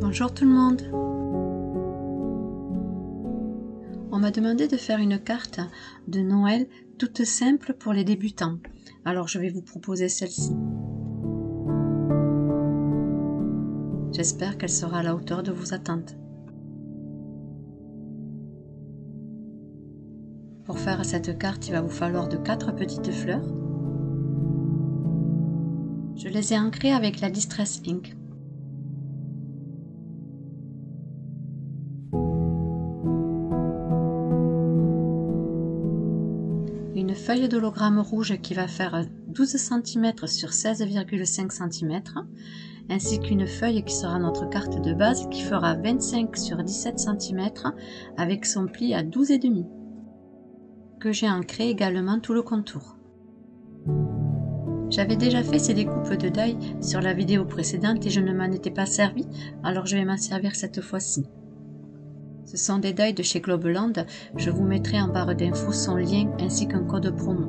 Bonjour tout le monde. On m'a demandé de faire une carte de Noël toute simple pour les débutants. Alors je vais vous proposer celle-ci. J'espère qu'elle sera à la hauteur de vos attentes. Pour faire cette carte, il va vous falloir de 4 petites fleurs. Je les ai ancrées avec la Distress Ink. Une feuille d'hologramme rouge qui va faire 12 cm sur 16,5 cm, ainsi qu'une feuille qui sera notre carte de base qui fera 25 sur 17 cm avec son pli à 12,5, que j'ai ancré également tout le contour. J'avais déjà fait ces découpes de die sur la vidéo précédente et je ne m'en étais pas servi, alors je vais m'en servir cette fois-ci. Ce sont des die de chez Globeland, je vous mettrai en barre d'infos son lien ainsi qu'un code promo.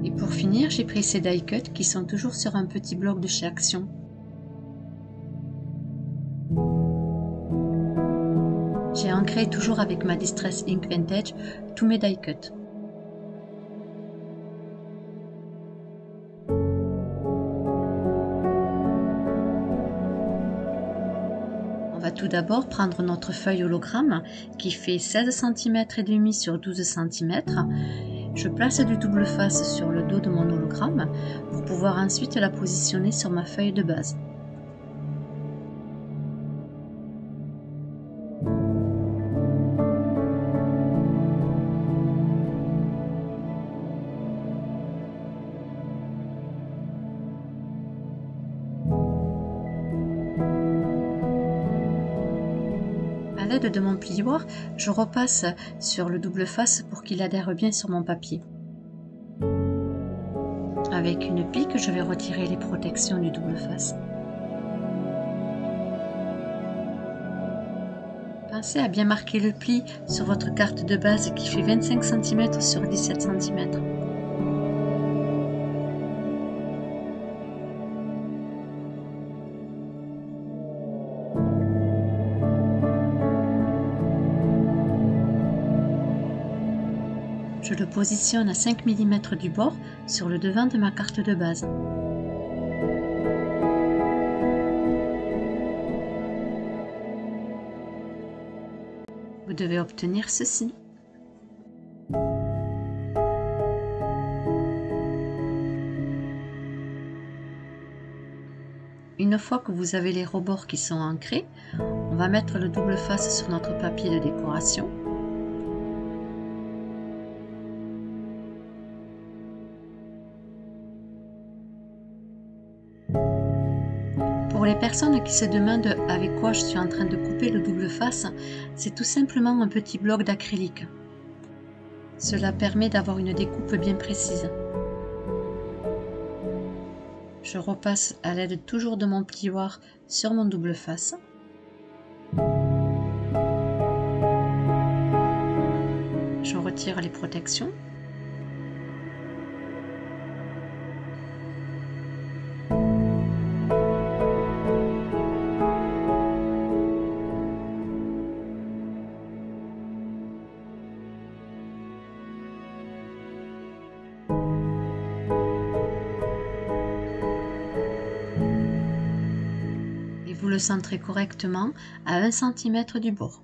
Et pour finir, j'ai pris ces die cuts qui sont toujours sur un petit bloc de chez Action. J'ai ancré toujours avec ma Distress Ink Vintage tous mes die cuts. On va tout d'abord prendre notre feuille hologramme qui fait 16 cm et demi sur 12 cm. Je place du double face sur le dos de mon hologramme pour pouvoir ensuite la positionner sur ma feuille de base. A l'aide de mon plioir, je repasse sur le double face pour qu'il adhère bien sur mon papier. Avec une pique, je vais retirer les protections du double face. Pensez à bien marquer le pli sur votre carte de base qui fait 25 cm sur 17 cm. Je le positionne à 5 mm du bord sur le devant de ma carte de base. Vous devez obtenir ceci. Une fois que vous avez les rebords qui sont ancrés, on va mettre le double face sur notre papier de décoration. Pour les personnes qui se demandent avec quoi je suis en train de couper le double face, c'est tout simplement un petit bloc d'acrylique. Cela permet d'avoir une découpe bien précise. Je repasse à l'aide toujours de mon plioir sur mon double face. Je retire les protections. Vous le centrez correctement à 1 cm du bord.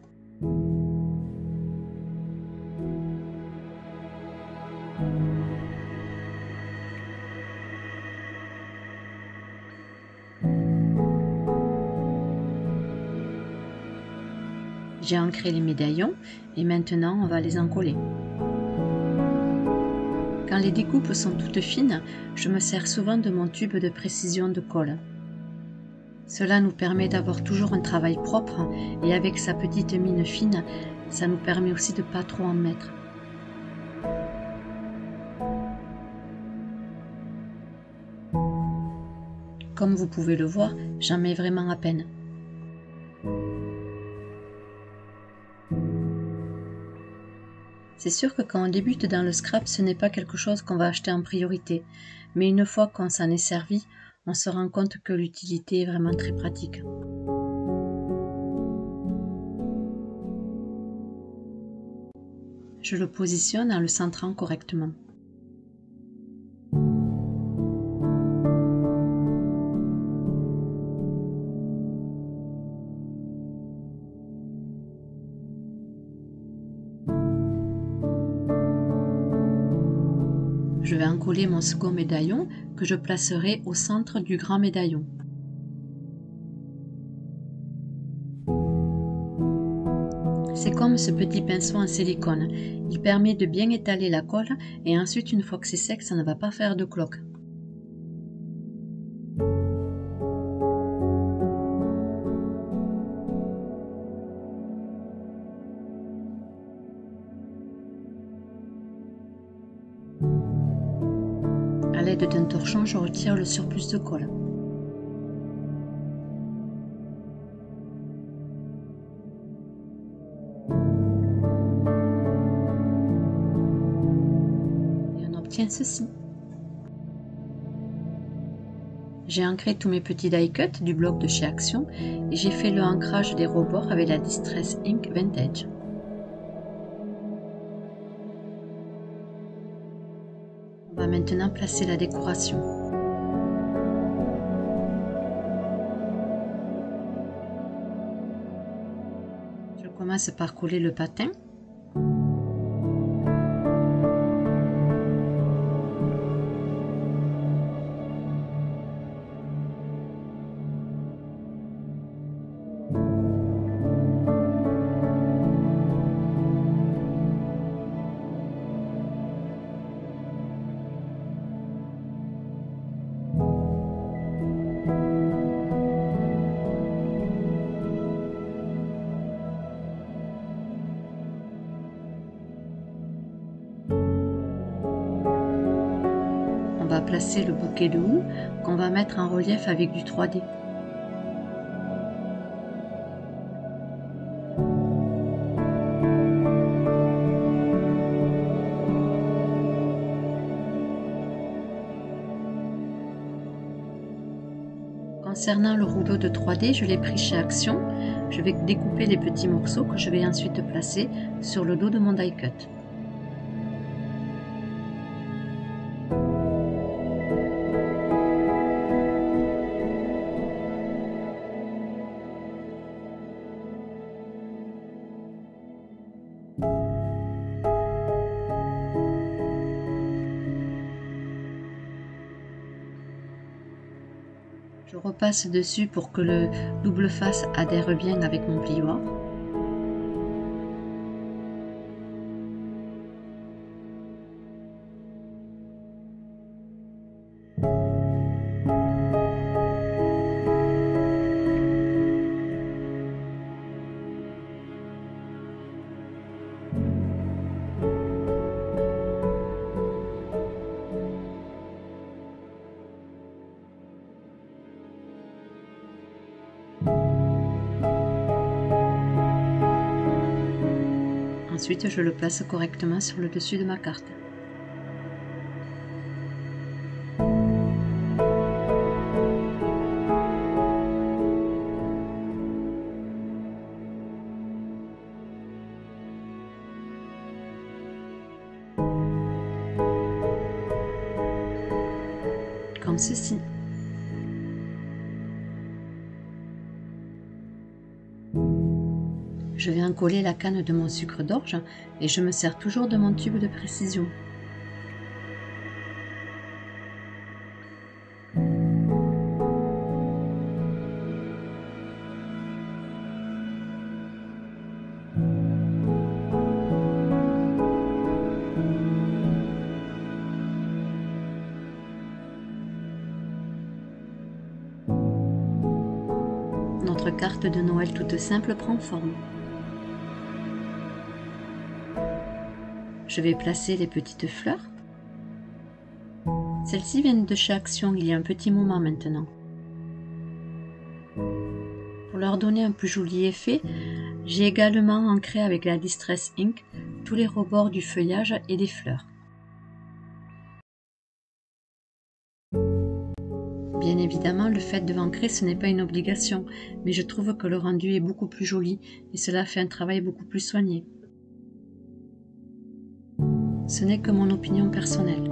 J'ai ancré les médaillons et maintenant on va les encoller. Quand les découpes sont toutes fines, je me sers souvent de mon tube de précision de colle. Cela nous permet d'avoir toujours un travail propre et avec sa petite mine fine, ça nous permet aussi de ne pas trop en mettre. Comme vous pouvez le voir, j'en mets vraiment à peine. C'est sûr que quand on débute dans le scrap, ce n'est pas quelque chose qu'on va acheter en priorité, mais une fois qu'on s'en est servi, on se rend compte que l'utilité est vraiment très pratique. je le positionne en le centrant correctement. Je vais encoller mon second médaillon que je placerai au centre du grand médaillon. C'est comme ce petit pinceau en silicone, il permet de bien étaler la colle et ensuite une fois que c'est sec, ça ne va pas faire de cloque. A l'aide d'un torchon, je retire le surplus de colle. Et on obtient ceci. J'ai ancré tous mes petits die cut du bloc de chez Action et j'ai fait le ancrage des rebords avec la Distress Ink Vintage. On va maintenant placer la décoration. Je commence par coller le patin. On va placer le bouquet de houx qu'on va mettre en relief avec du 3D. Concernant le rouleau de 3D, je l'ai pris chez Action. Je vais découper les petits morceaux que je vais ensuite placer sur le dos de mon die cut. Je repasse dessus pour que le double face adhère bien avec mon plioir. Ensuite, je le place correctement sur le dessus de ma carte. Comme ceci. Je vais encoller la canne de mon sucre d'orge et je me sers toujours de mon tube de précision. Notre carte de Noël toute simple prend forme. Je vais placer les petites fleurs. Celles-ci viennent de chez Action il y a un petit moment maintenant. Pour leur donner un plus joli effet, j'ai également ancré avec la Distress Ink tous les rebords du feuillage et des fleurs. Bien évidemment, le fait de ancrer, ce n'est pas une obligation, mais je trouve que le rendu est beaucoup plus joli et cela fait un travail beaucoup plus soigné. Ce n'est que mon opinion personnelle.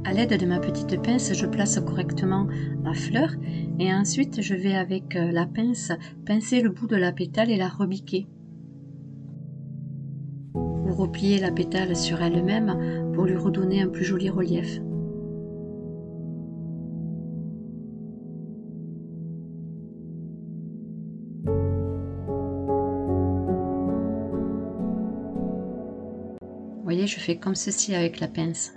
À l'aide de ma petite pince, je place correctement la fleur et ensuite je vais avec la pince pincer le bout de la pétale et la rebiquer. Ou replier la pétale sur elle-même pour lui redonner un plus joli relief. Vous voyez, je fais comme ceci avec la pince.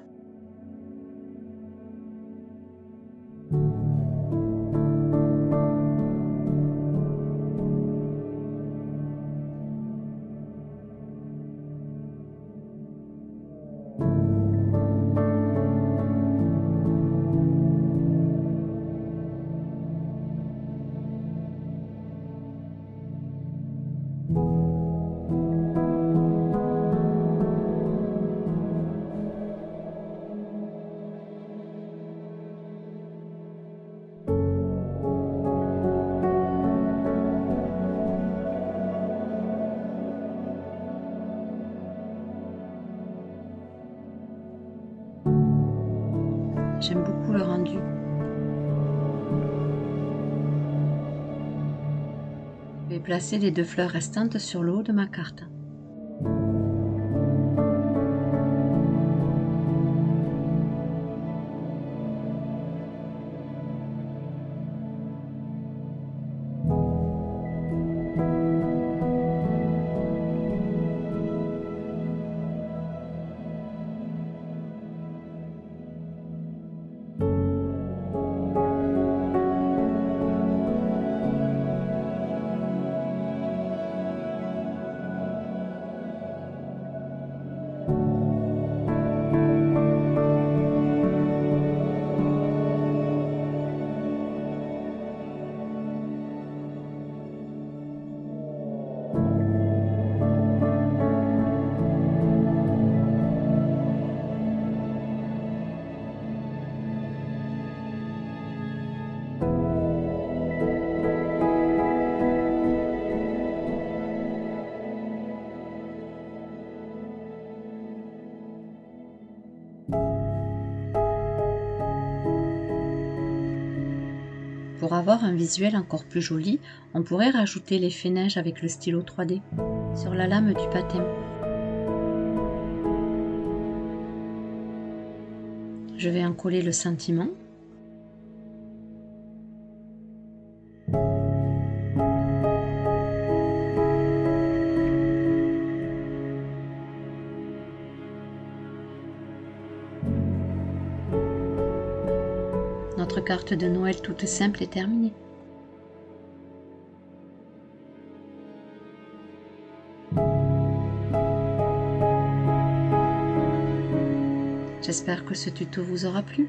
J'aime beaucoup le rendu. Je vais placer les 2 fleurs restantes sur le haut de ma carte. Pour avoir un visuel encore plus joli, on pourrait rajouter l'effet neige avec le stylo 3D sur la lame du patin. Je vais en coller le sentiment. Notre carte de Noël toute simple est terminée. J'espère que ce tuto vous aura plu.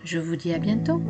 Je vous dis à bientôt.